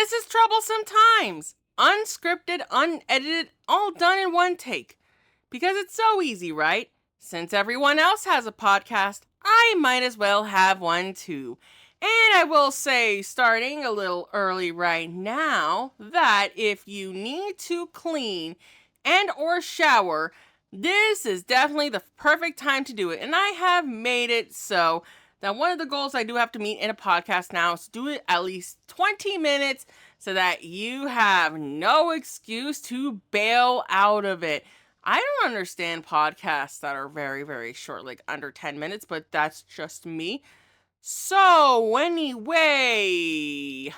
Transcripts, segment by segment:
This is Troublesome Times. Unscripted, unedited, all done in one take. Because it's so easy, right? Since everyone else has a podcast, I might as well have one too. And I will say, starting a little early right now, that if you need to clean and or shower, this is definitely the perfect time to do it. And I have made it so that one of the goals I do have to meet in a podcast now is to do it at least 20 minutes so that you have no excuse to bail out of it. I don't understand podcasts that are very, very short, like under 10 minutes, but that's just me. So, anyway,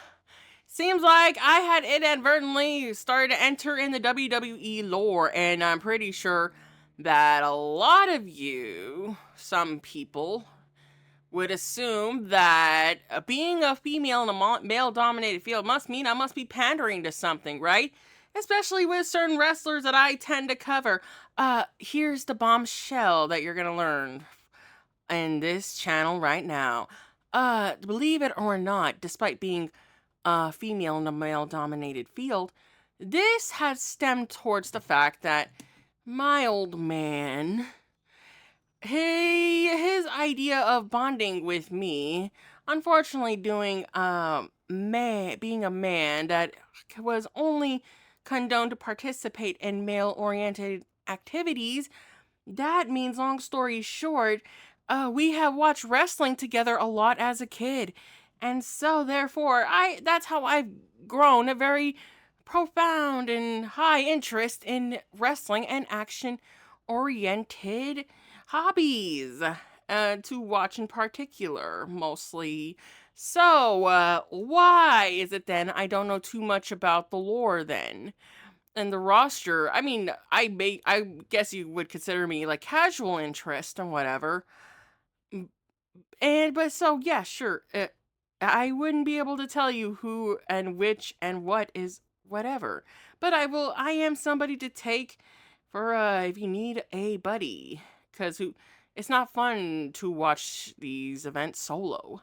seems like I had inadvertently started to enter in the WWE lore, and I'm pretty sure that a lot of you, some people, would assume that being a female in a male-dominated field must mean I must be pandering to something, right? Especially with certain wrestlers that I tend to cover. Here's the bombshell that you're gonna learn in this channel right now. Believe it or not, despite being a female in a male-dominated field, this has stemmed towards the fact that my old man, his idea of bonding with me, unfortunately being a man that was only condoned to participate in male-oriented activities, that means, long story short, we have watched wrestling together a lot as a kid. And so, therefore, that's how I've grown a very profound and high interest in wrestling and action-oriented hobbies to watch in particular, mostly. So, why is it then I don't know too much about the lore then? And the roster, I mean, I guess you would consider me like casual interest and whatever. But so, yeah, sure. I wouldn't be able to tell you who and which and what is whatever. But I am somebody to take for, if you need a buddy. Because it's not fun to watch these events solo.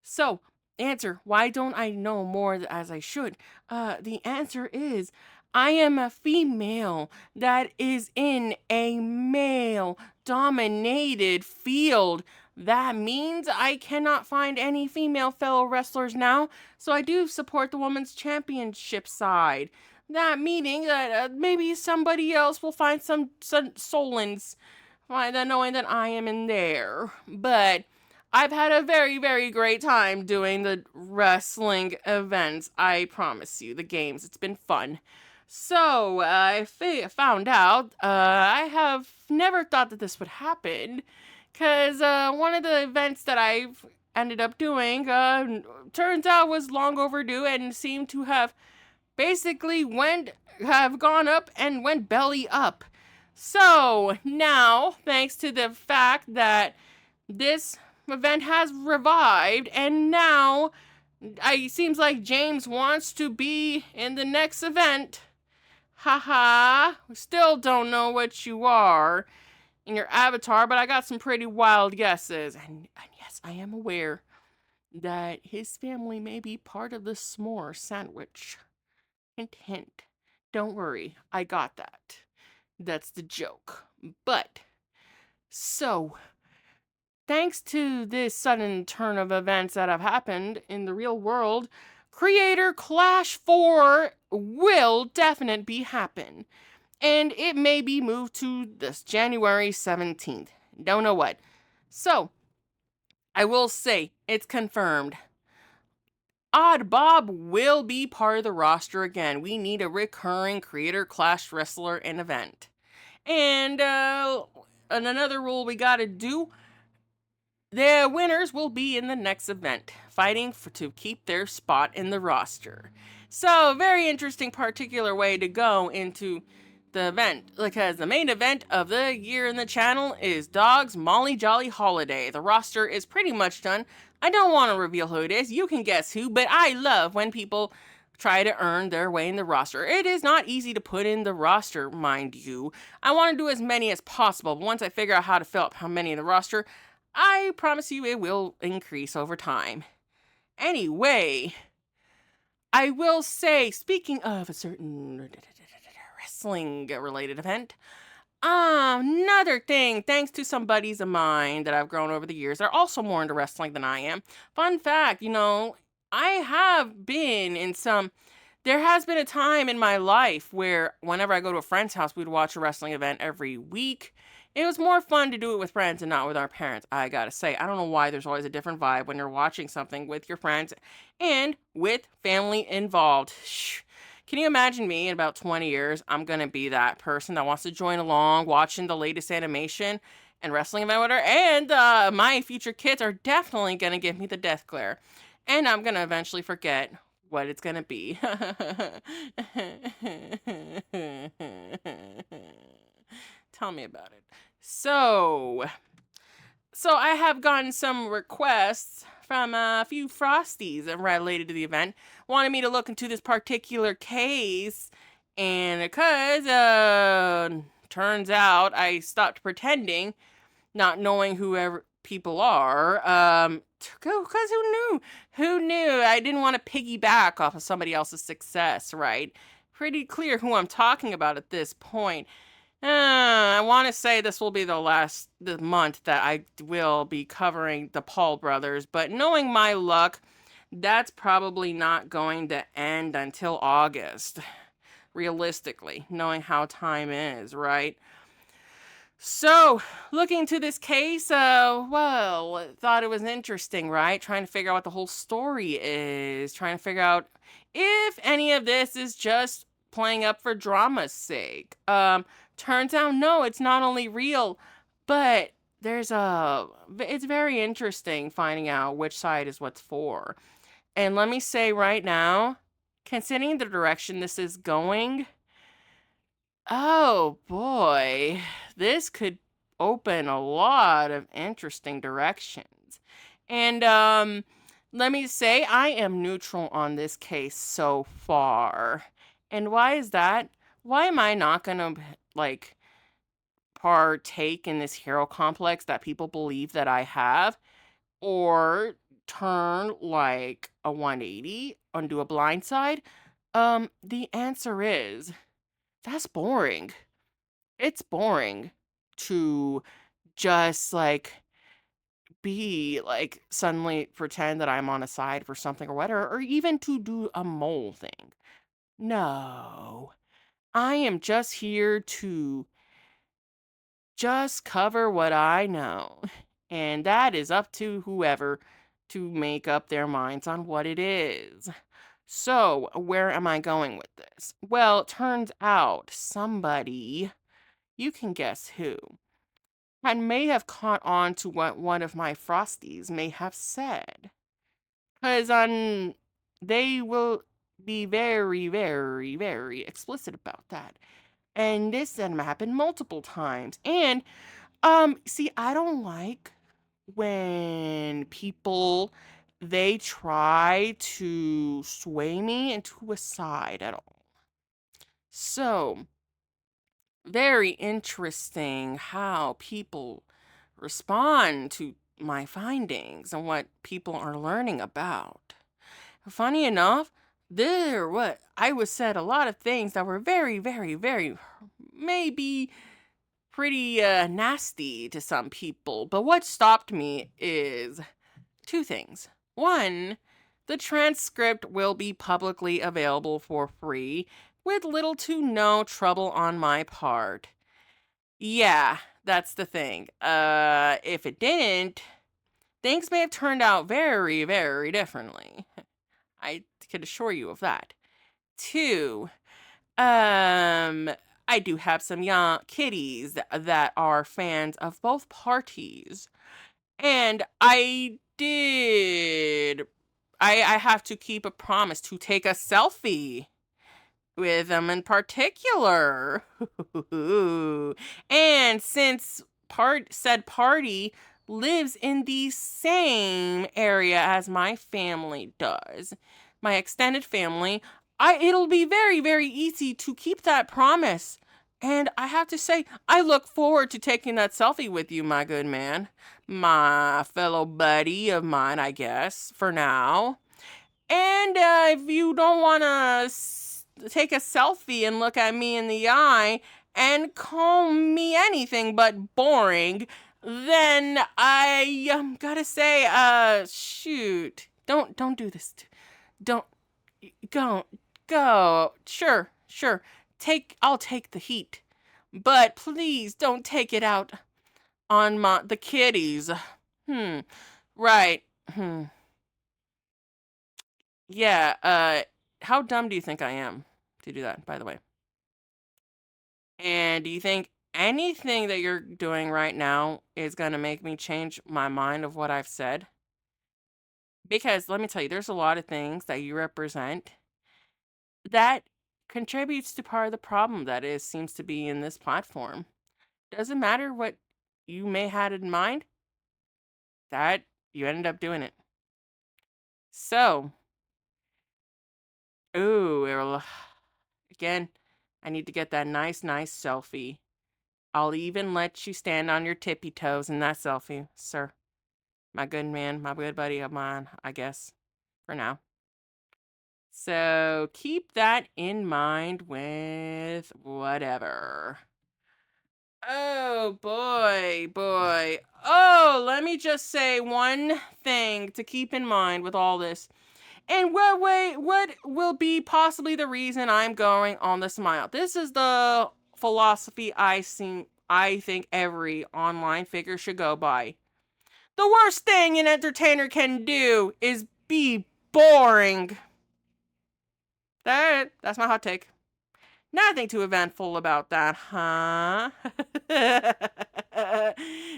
So, answer, why don't I know more as I should? The answer is, I am a female that is in a male-dominated field. That means I cannot find any female fellow wrestlers now, so I do support the women's championship side. That meaning that maybe somebody else will find some solace by knowing that I am in there. But I've had a very, very great time doing the wrestling events. I promise you, the games. It's been fun. So, I found out, I have never thought that this would happen, because one of the events that I've ended up doing, turns out was long overdue and seemed to have basically gone up and went belly up. So, now, thanks to the fact that this event has revived, and now it seems like James wants to be in the next event. Haha, we still don't know what you are in your avatar, but I got some pretty wild guesses. And yes, I am aware that his family may be part of the s'more sandwich. Hint, hint. Don't worry, I got that. That's the joke. But, so, thanks to this sudden turn of events that have happened in the real world, Creator Clash 4 will definitely happen. And it may be moved to this January 17th. Don't know what. So, I will say, it's confirmed. Odd Bob will be part of the roster again. We need a recurring Creator Clash wrestler and event. And another rule we gotta do, the winners will be in the next event, fighting to keep their spot in the roster. So, very interesting particular way to go into the event, because the main event of the year in the channel is Dog's Molly Jolly Holiday. The roster is pretty much done. I don't want to reveal who it is. You can guess who, but I love when people try to earn their way in the roster. It is not easy to put in the roster, mind you. I want to do as many as possible, but once I figure out how to fill up how many in the roster, I promise you it will increase over time. Anyway, I will say, speaking of a certain wrestling related event, another thing, thanks to some buddies of mine that I've grown over the years, they're also more into wrestling than I am. Fun fact, I have been in some. There has been a time in my life where whenever I go to a friend's house, we'd watch a wrestling event every week. It was more fun to do it with friends and not with our parents, I gotta say. I don't know why there's always a different vibe when you're watching something with your friends and with family involved. Shh. Can you imagine me in about 20 years? I'm gonna be that person that wants to join along, watching the latest animation and wrestling event with her. And my future kids are definitely gonna give me the death glare. And I'm gonna eventually forget what it's gonna be. Tell me about it. So I have gotten some requests from a few Frosties related to the event, wanted me to look into this particular case, and because turns out I stopped pretending, not knowing whoever people are, because who knew? Who knew? I didn't want to piggyback off of somebody else's success, right? Pretty clear who I'm talking about at this point. I want to say this will be the month that I will be covering the Paul brothers, but knowing my luck, that's probably not going to end until August. Realistically, knowing how time is, right? So, looking to this case, thought it was interesting, right? Trying to figure out what the whole story is, trying to figure out if any of this is just playing up for drama's sake. Turns out, no, it's not only real, but it's very interesting finding out which side is what's for. And let me say right now, considering the direction this is going, oh boy, this could open a lot of interesting directions. And let me say I am neutral on this case so far. And why is that? Why am I not going to partake in this hero complex that people believe that I have, or turn like a 180, undo a blind side? The answer is that's boring. It's boring to just be suddenly pretend that I'm on a side for something or whatever, or even to do a mole thing. No, I am just here to just cover what I know. And that is up to whoever to make up their minds on what it is. So, where am I going with this? Well, it turns out somebody, you can guess who, and may have caught on to what one of my Frosties may have said. Because they will be very, very, very explicit about that. And this had happened multiple times. And see, I don't like when people they try to sway me into a side at all. So, very interesting how people respond to my findings and what people are learning about. Funny enough, I was said a lot of things that were very, very, very maybe pretty nasty to some people. But what stopped me is two things. One, the transcript will be publicly available for free with little to no trouble on my part. Yeah, that's the thing. If it didn't, things may have turned out very, very differently. I can assure you of that. Two, I do have some young kitties that are fans of both parties. And I have to keep a promise to take a selfie with them in particular. And since said party lives in the same area as my family does, my extended family, it'll be very, very easy to keep that promise. And I have to say, I look forward to taking that selfie with you, my good man. My fellow buddy of mine, I guess, for now. And if you don't want to take a selfie and look at me in the eye and call me anything but boring, then I gotta say, shoot, don't do this. Don't go go. Sure, sure. I'll take the heat, but please don't take it out on the kitties. Right. Yeah, how dumb do you think I am to do that, by the way? And do you think anything that you're doing right now is going to make me change my mind of what I've said? Because let me tell you, there's a lot of things that you represent that contributes to part of the problem that is seems to be in this platform. Doesn't matter what you may had in mind, that you ended up doing it. So, ooh, again, I need to get that nice selfie. I'll even let you stand on your tippy toes in that selfie, sir. My good man, my good buddy of mine, I guess, for now. So keep that in mind with whatever. Oh boy. Oh, let me just say one thing to keep in mind with all this. And what will be possibly the reason I'm going on the smile? This is the philosophy I think every online figure should go by. The worst thing an entertainer can do is be boring. That's my hot take. Nothing too eventful about that, huh?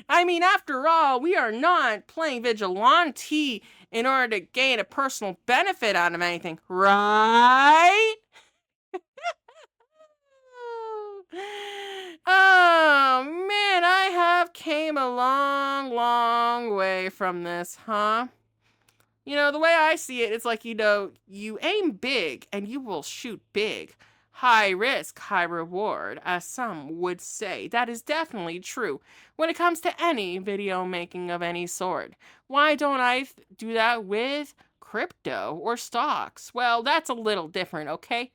I mean, after all, we are not playing vigilante in order to gain a personal benefit out of anything, right? Oh, man, I have came a long way from this, huh? You know, the way I see it, it's like, you aim big and you will shoot big. High risk, high reward, as some would say. That is definitely true when it comes to any video making of any sort. Why don't I do that with crypto or stocks? Well, that's a little different, okay?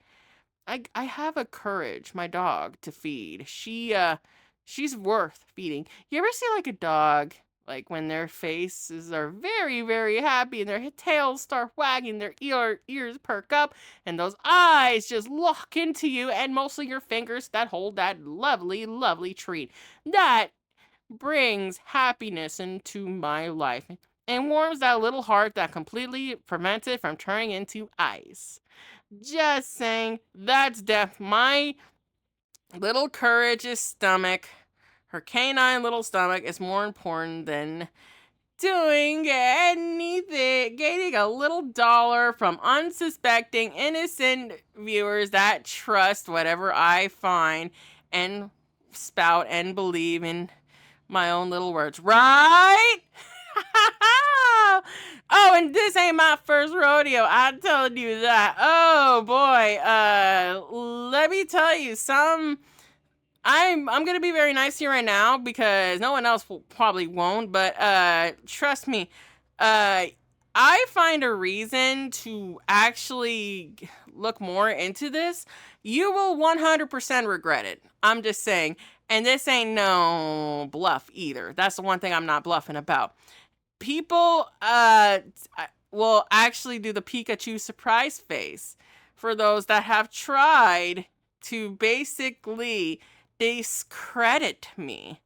I have a Courage, my dog, to feed. She's worth feeding. You ever see like a dog, like when their faces are very happy and their tails start wagging, their ears perk up, and those eyes just lock into you, and mostly your fingers that hold that lovely treat. That brings happiness into my life and warms that little heart that completely prevents it from turning into ice. Just saying, that's death. My little Courage's stomach, her canine little stomach, is more important than doing anything, gaining a little dollar from unsuspecting, innocent viewers that trust whatever I find and spout and believe in my own little words, right? Oh, and this ain't my first rodeo. I'm telling you that. Oh boy. Let me tell you I'm gonna be very nice here right now because no one else probably won't, but trust me, I find a reason to actually look more into this. You will 100% regret it. I'm just saying. And this ain't no bluff either. That's the one thing I'm not bluffing about. People will actually do the Pikachu surprise face for those that have tried to basically discredit me.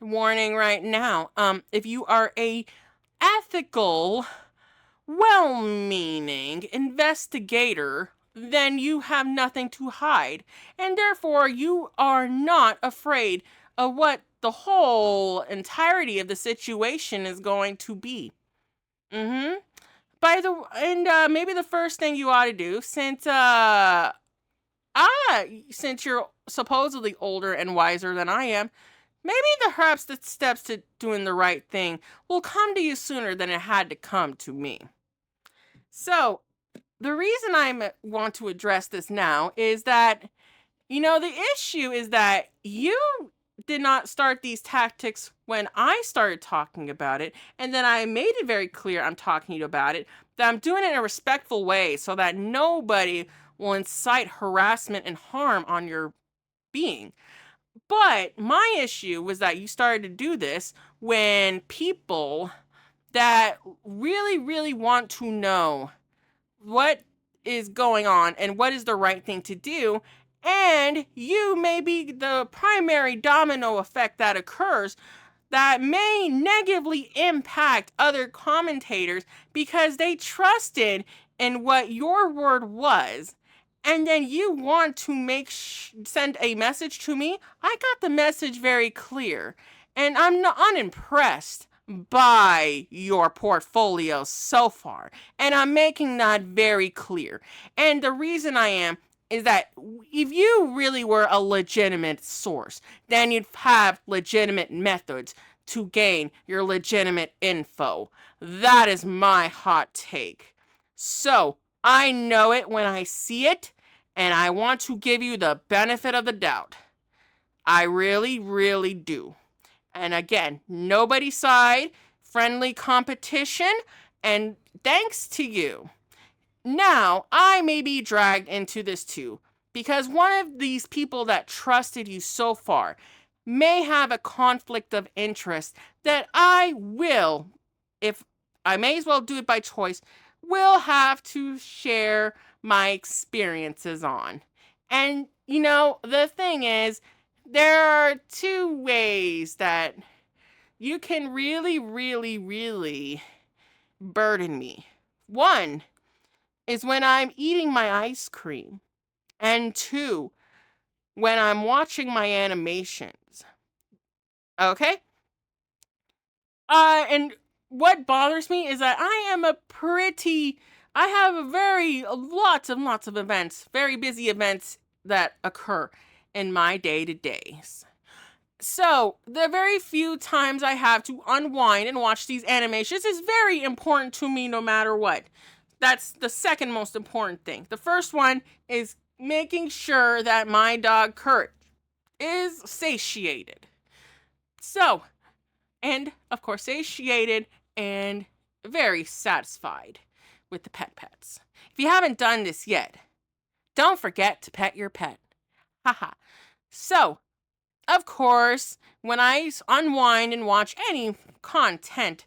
Warning right now, if you are a ethical, well-meaning investigator, then you have nothing to hide, and therefore you are not afraid of what the whole entirety of the situation is going to be. Maybe the first thing you ought to do, since you're supposedly older and wiser than I am, maybe perhaps the steps to doing the right thing will come to you sooner than it had to come to me. So, the reason I want to address this now is that, the issue is that you did not start these tactics when I started talking about it, and then I made it very clear I'm talking to you about it, that I'm doing it in a respectful way so that nobody will incite harassment and harm on your being. But my issue was that you started to do this when people that really, really want to know what is going on and what is the right thing to do, and you may be the primary domino effect that occurs that may negatively impact other commentators because they trusted in what your word was. And then you want to send a message to me. I got the message very clear, and I'm not unimpressed by your portfolio so far. And I'm making that very clear. And the reason I am is that if you really were a legitimate source, then you'd have legitimate methods to gain your legitimate info. That is my hot take. So, I know it when I see it, and I want to give you the benefit of the doubt. I really, really do. And again, nobody's side, friendly competition, and thanks to you. Now, I may be dragged into this too, because one of these people that trusted you so far may have a conflict of interest that I will, if I may as well do it by choice, will have to share my experiences on. And, the thing is, there are two ways that you can really, really, really burden me. One is when I'm eating my ice cream, and two, when I'm watching my animations. Okay? And what bothers me is that I have lots and lots of events, very busy events that occur in my day-to-days. So, the very few times I have to unwind and watch these animations is very important to me no matter what. That's the second most important thing. The first one is making sure that my dog Kurt is satiated. So, and of course satiated and very satisfied with the pets. If you haven't done this yet, don't forget to pet your pet. Haha. So, of course, when I unwind and watch any content,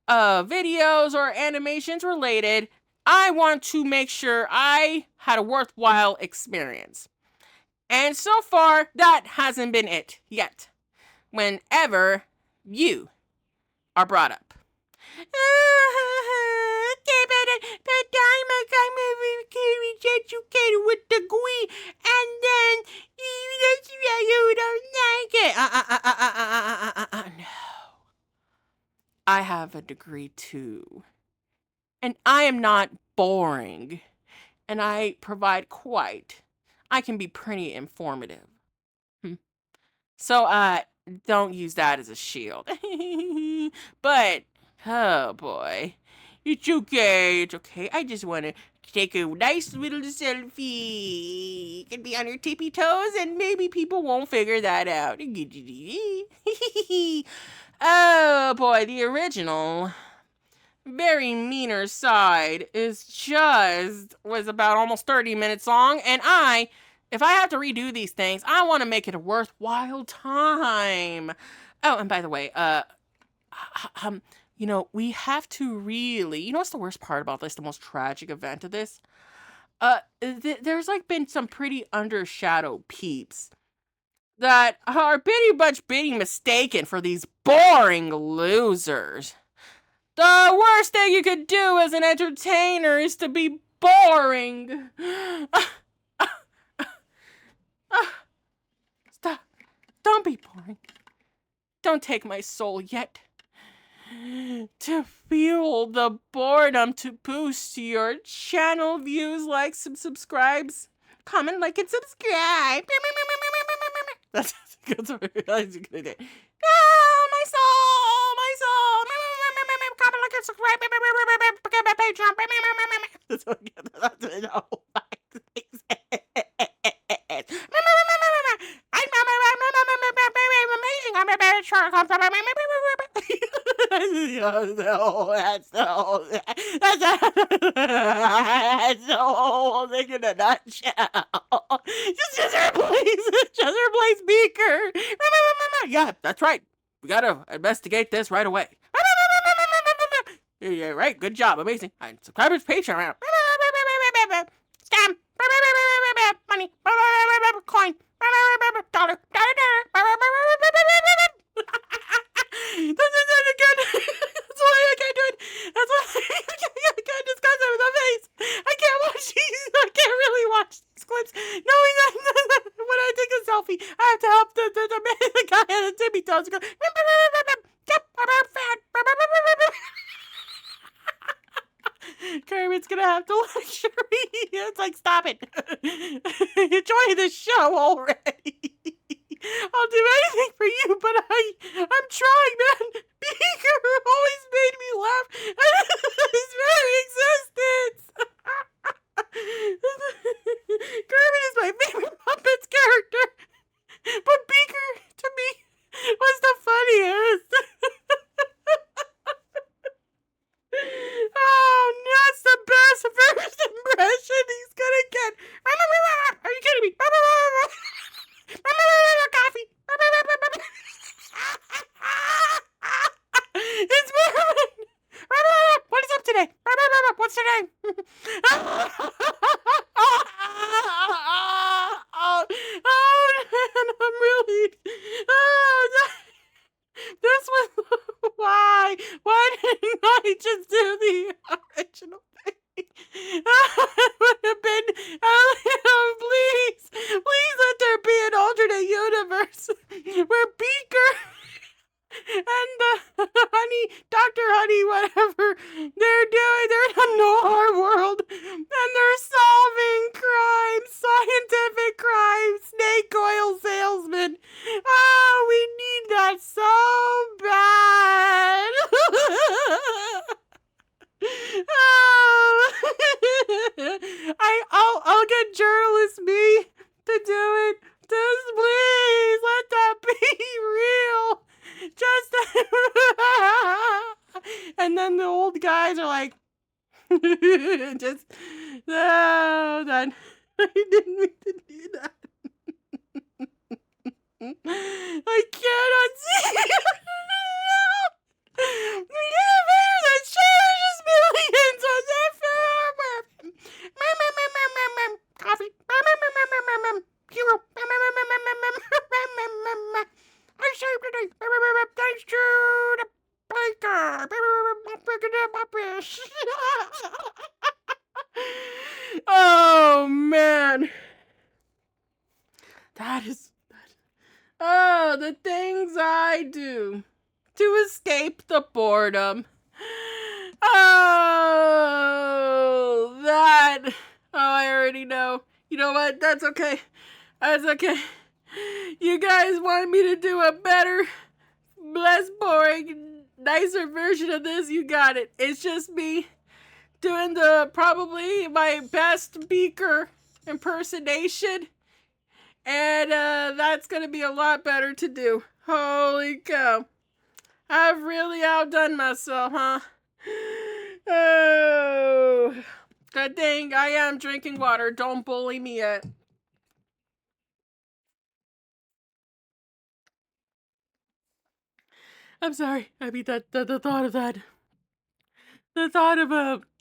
videos or animations related, I want to make sure I had a worthwhile experience. And so far, that hasn't been it yet. Whenever you are brought up. I'm educated with degree, and then you don't like it. No. I have a degree too. And I am not boring. And I can be pretty informative. So, don't use that as a shield. But, oh boy. It's okay. I just want to take a nice little selfie. It can be on your tippy toes, and maybe people won't figure that out. Oh boy, the original, very meaner side was about almost 30 minutes long, and if I have to redo these things, I want to make it a worthwhile time. Oh, and by the way, we have to really, what's the worst part about this, the most tragic event of this? There's been some pretty undershadowed peeps that are pretty much being mistaken for these boring losers. The worst thing you could do as an entertainer is to be boring. Stop. Don't be boring. Don't take my soul yet. To fuel the boredom, to boost your channel views, likes, and subscribes. Comment, like, and subscribe. That's a good idea. Oh, my soul. Comment, like, and subscribe. Patreon. That's amazing. That's the whole thing in a nutshell. Just replace Beaker. Yeah, that's right. We gotta investigate this right away. Yeah, right. Good job. Amazing. Subscribe to Patreon. Scam. Money. Coin. Dollar. This isn't good. That's why I can't do it. That's why I can't discuss it with my face. I can't watch these. I can't really watch these clips. Knowing that when I take a selfie, I have to help the guy at the tippy toes go. Kermit's gonna have to lecture me. It's like, stop it. Enjoy the show already. I'll do anything for you, but I'm trying, man. Beaker always made me laugh at his very existence. Kermit is my favorite Muppets character, but Beaker, to me, was the funniest. Oh, that's the best first impression he's gonna get. Are you kidding me? Coffee. It's Merlin. What is up today? What's today? Oh, man, I'm really. This was why didn't I just do the original thing? It would have been please let there be an alternate universe where Beaker and Dr. Honey, whatever they're doing, they're in a noir world and they're solving crimes, scientific crimes, snake oil salesmen. Oh, we need that so bad. Oh. I'll get journalist me to do it. Just please let that be real. Just and then the old guys are like, just no, that I didn't mean to do that. I cannot see. No. We need a video that shares millions on that film. Coffee. Hero. I saved today. Thanks to the baker. Oh, man. That is... Oh, the things I do to escape the boredom. Oh, that. Oh, I already know. You know what? That's okay. That's okay. You guys want me to do a better, less boring, nicer version of this? You got it. It's just me doing probably my best Beaker impersonation. And that's going to be a lot better to do. Holy cow. I've really outdone myself, huh? Oh. Good thing I am drinking water. Don't bully me yet. I'm sorry. I mean, the thought of that. The thought of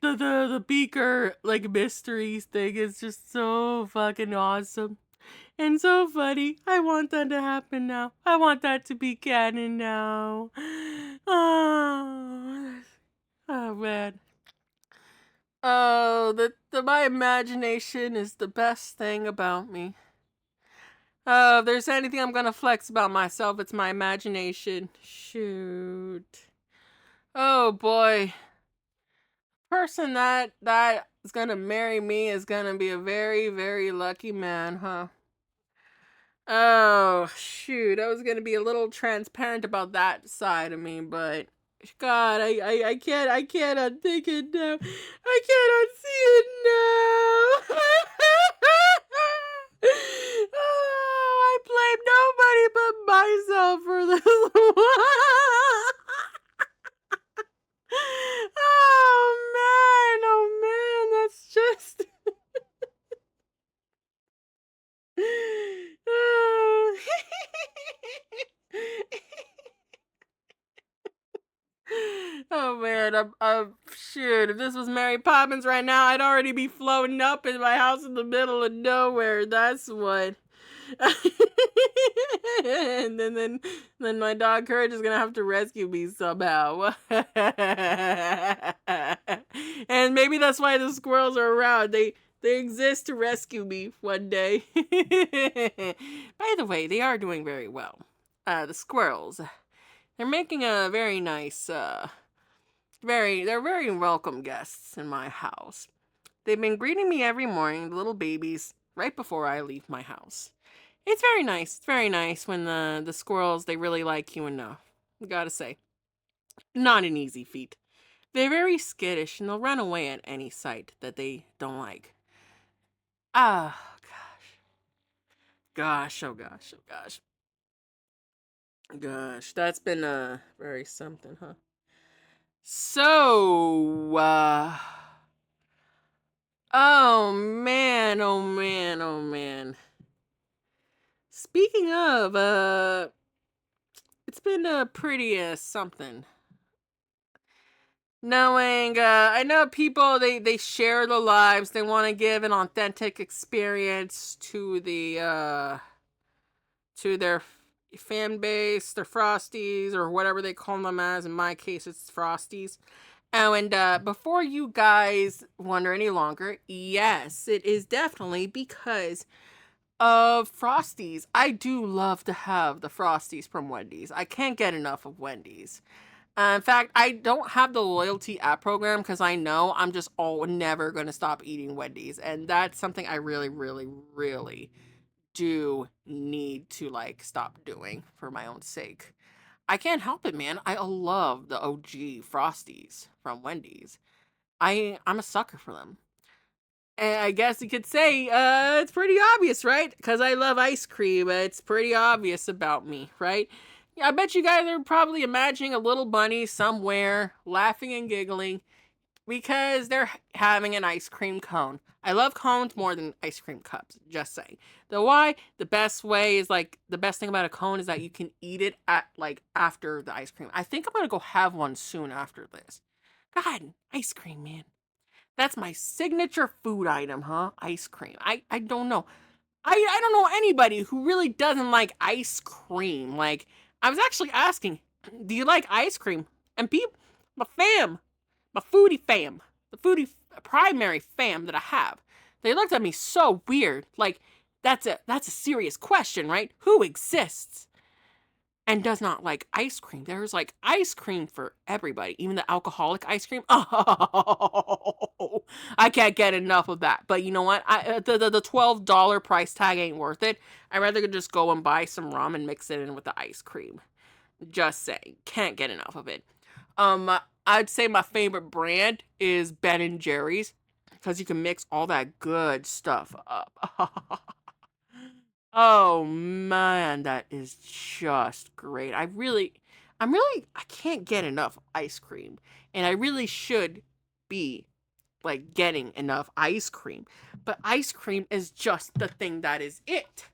the Beaker, like, mysteries thing is just so fucking awesome. And so funny. I want that to happen now. I want that to be canon now. Oh, man. Oh, my imagination is the best thing about me. If there's anything I'm gonna flex about myself, it's my imagination. Shoot. Oh boy. Person that is gonna marry me is gonna be a very, very lucky man, huh? Oh, shoot. I was gonna be a little transparent about that side of me, but God, I can't untake it now. I can't unsee it now. Oh, I blame nobody but myself for this one. Oh, man. Lord, if this was Mary Poppins right now, I'd already be floating up in my house in the middle of nowhere. That's what. And then my dog Courage is gonna have to rescue me somehow. And maybe that's why the squirrels are around. They exist to rescue me one day. By the way, they are doing very well. The squirrels. They're making a very nice, they're very welcome guests in my house. They've been greeting me every morning, the little babies, right before I leave my house. It's very nice. It's very nice when the squirrels, they really like you enough. Gotta say. Not an easy feat. They're very skittish and they'll run away at any sight that they don't like. Ah, gosh. Gosh, oh gosh, oh gosh. Gosh, that's been very something, huh? So, oh man, oh man, oh man. Speaking of, it's been a pretty something. Knowing, I know people they share their lives. They want to give an authentic experience to their fan base, their Frosties, or whatever they call them as. In my case, it's Frosties. Oh, and before you guys wonder any longer, yes, it is definitely because of Frosties. I do love to have the Frosties from Wendy's. I can't get enough of Wendy's. In fact, I don't have the loyalty app program because I know I'm just never going to stop eating Wendy's. And that's something I really, really, really do need to like stop doing for my own sake. I can't help it, man. I love the OG Frosties from Wendy's. I'm a sucker for them. And I guess you could say it's pretty obvious, right? Because I love ice cream. It's pretty obvious about me, right? Yeah, I bet you guys are probably imagining a little bunny somewhere laughing and giggling because they're having an ice cream cone. I love cones more than ice cream cups, just saying. The why, the best way is like the best thing about a cone is that you can eat it at like after the ice cream. I think I'm gonna go have one soon after this. God, ice cream, man. That's my signature food item, huh? Ice cream. I don't know. I don't know anybody who really doesn't like ice cream. Like, I was actually asking, do you like ice cream? And people, my fam, my foodie fam, the foodie primary fam that I have, they looked at me so weird. Like, that's a serious question, right? Who exists and does not like ice cream? There's like ice cream for everybody, even the alcoholic ice cream. Oh, I can't get enough of that. But you know what? The $12 price tag ain't worth it. I'd rather just go and buy some rum and mix it in with the ice cream. Just saying, can't get enough of it. I'd say my favorite brand is Ben and Jerry's because you can mix all that good stuff up. Oh man, that is just great. I can't get enough ice cream. And I really should be like getting enough ice cream. But ice cream is just the thing that is it.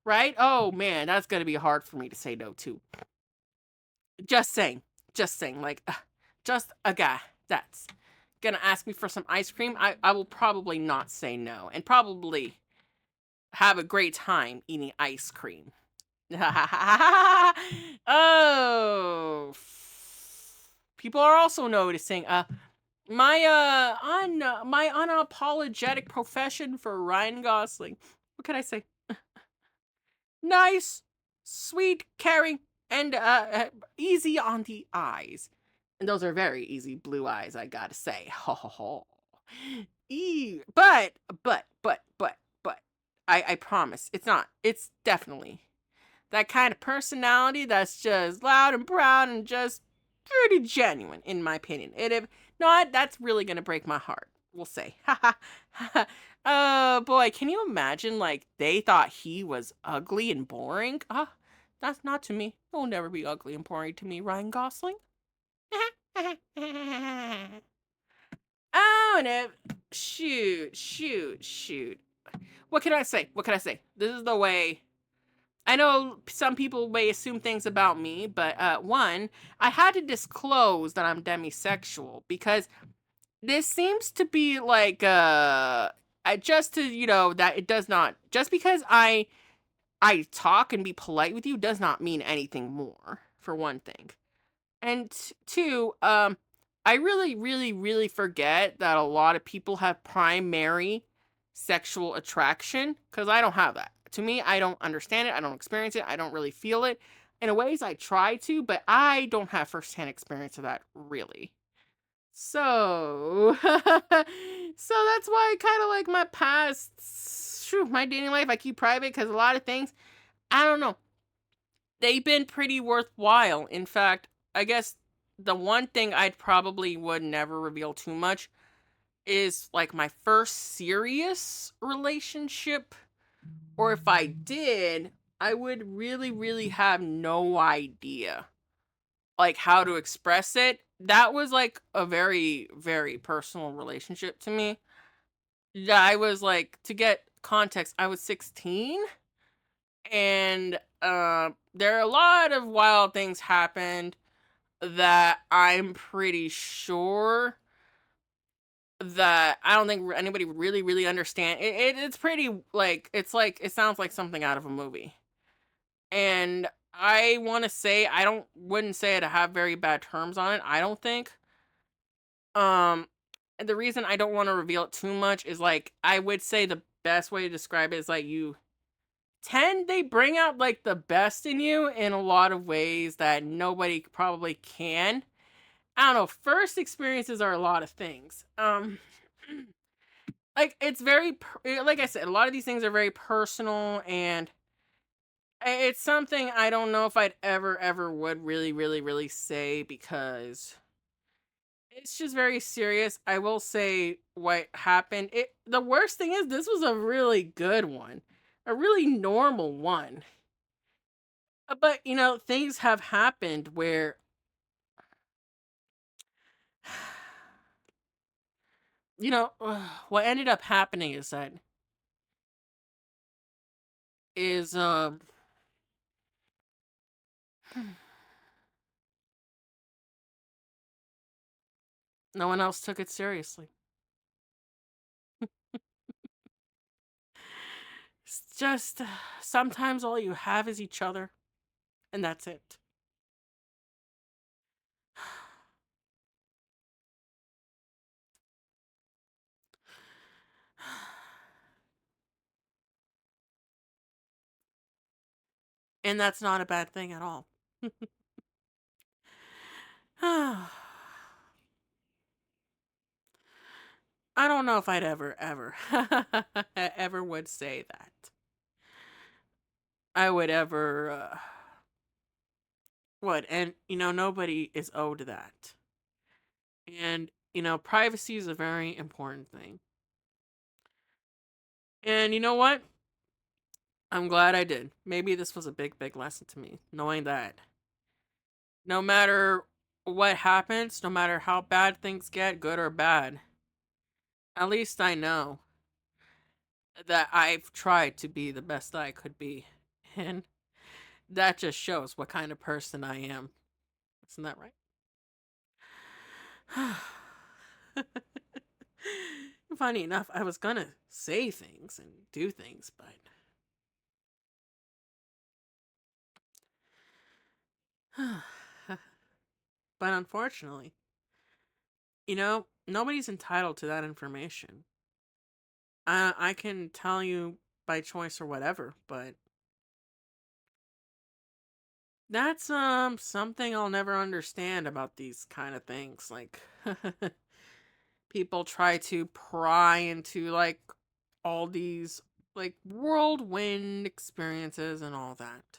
Right? Oh man, that's gonna be hard for me to say no to. Just saying. Just saying. Like, just a guy that's gonna ask me for some ice cream. I will probably not say no. And probably have a great time eating ice cream. Oh, people are also noticing my unapologetic profession for Ryan Gosling. What can I say? Nice, sweet, caring, and easy on the eyes. And those are very easy blue eyes, I gotta say. Ho ho ho. But I promise it's not. It's definitely that kind of personality that's just loud and proud and just pretty genuine, in my opinion. And if not, that's really gonna break my heart. We'll say. Oh boy, can you imagine? Like they thought he was ugly and boring. That's not to me. He'll never be ugly and boring to me, Ryan Gosling. Oh no! Shoot. What can I say? What can I say? This is the way. I know some people may assume things about me, but one, I had to disclose that I'm demisexual because This seems to be like I just to that it does not just because I talk and be polite with you does not mean anything more, for one thing. And two, I really, really, really forget that a lot of people have primary sexual attraction because I don't have that. To me, I don't understand it. I don't experience it. I don't really feel it. In a ways, I try to, but I don't have firsthand experience of that really. So, so that's why kind of like my past, my dating life, I keep private because a lot of things, I don't know, they've been pretty worthwhile. In fact, I guess the one thing I'd probably would never reveal too much is like my first serious relationship. Or if I did, I would really, really have no idea like how to express it. That was like a very, very personal relationship to me. Yeah, I was like, to get context, I was 16 and there are a lot of wild things happened that I'm pretty sure that I don't think anybody would really, really understand. It's pretty like it sounds like something out of a movie. And I want to say I don't wouldn't say it have very bad terms on it. I don't think. And the reason I don't want to reveal it too much is like I would say the best way to describe it is like they bring out like the best in you in a lot of ways that nobody probably can. I don't know. First experiences are a lot of things. Like it's like I said, a lot of these things are very personal, and it's something I don't know if I'd ever would really, really, really say because it's just very serious. I will say what happened. The worst thing is this was a really good one, a really normal one. But things have happened where what ended up happening is that is no one else took it seriously. It's just sometimes all you have is each other, and that's it. And that's not a bad thing at all. I don't know if I'd ever, ever would say that. I would ever, would. And, nobody is owed that. And, privacy is a very important thing. And you know what? I'm glad I did. Maybe this was a big, big lesson to me, knowing that no matter what happens, no matter how bad things get, good or bad, at least I know that I've tried to be the best I could be. And that just shows what kind of person I am. Isn't that right? Funny enough, I was gonna say things and do things, but unfortunately, nobody's entitled to that information. I can tell you by choice or whatever, but that's something I'll never understand about these kind of things. Like people try to pry into like all these like whirlwind experiences and all that.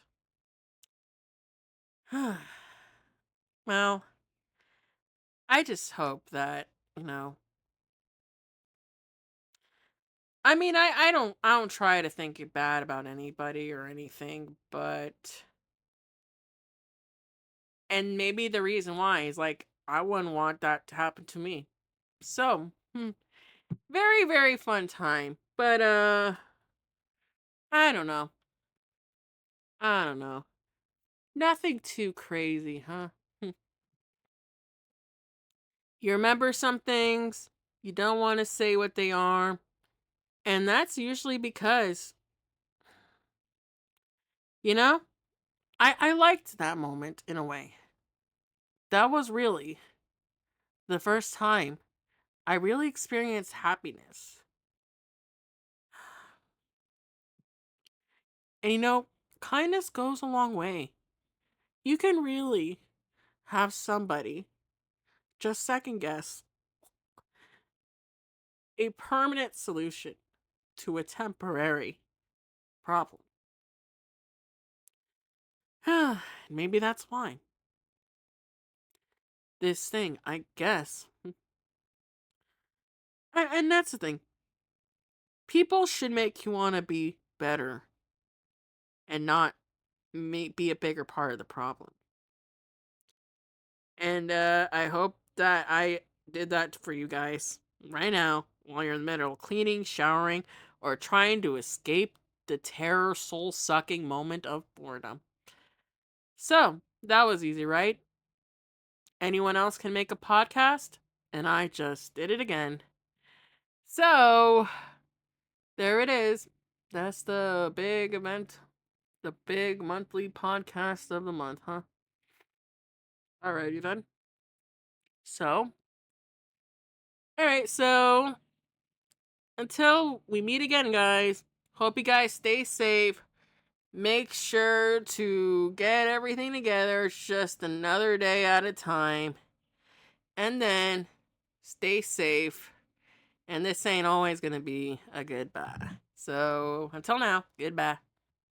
Well, I just hope that, you know, I mean, I don't try to think it bad about anybody or anything, but and maybe the reason why is like I wouldn't want that to happen to me. So, very very fun time. But I don't know. I don't know. Nothing too crazy, huh? You remember some things, You don't want to say what they are. And that's usually because, you know, I liked that moment in a way. That was really the first time I really experienced happiness. And kindness goes a long way. You can really have somebody just second guess a permanent solution to a temporary problem. Maybe that's why. This thing, I guess. And that's the thing. People should make you want to be better and not be a bigger part of the problem. And I hope that I did that for you guys right now while you're in the middle of cleaning, showering, or trying to escape the terror soul sucking moment of boredom. So, that was easy, right? Anyone else can make a podcast? And I just did it again. So, there it is. That's the big event, the big monthly podcast of the month, huh? Alrighty then. So, alright, so until we meet again, guys, hope you guys stay safe. Make sure to get everything together. It's just another day at a time. And then stay safe. And this ain't always going to be a goodbye. So until now, goodbye.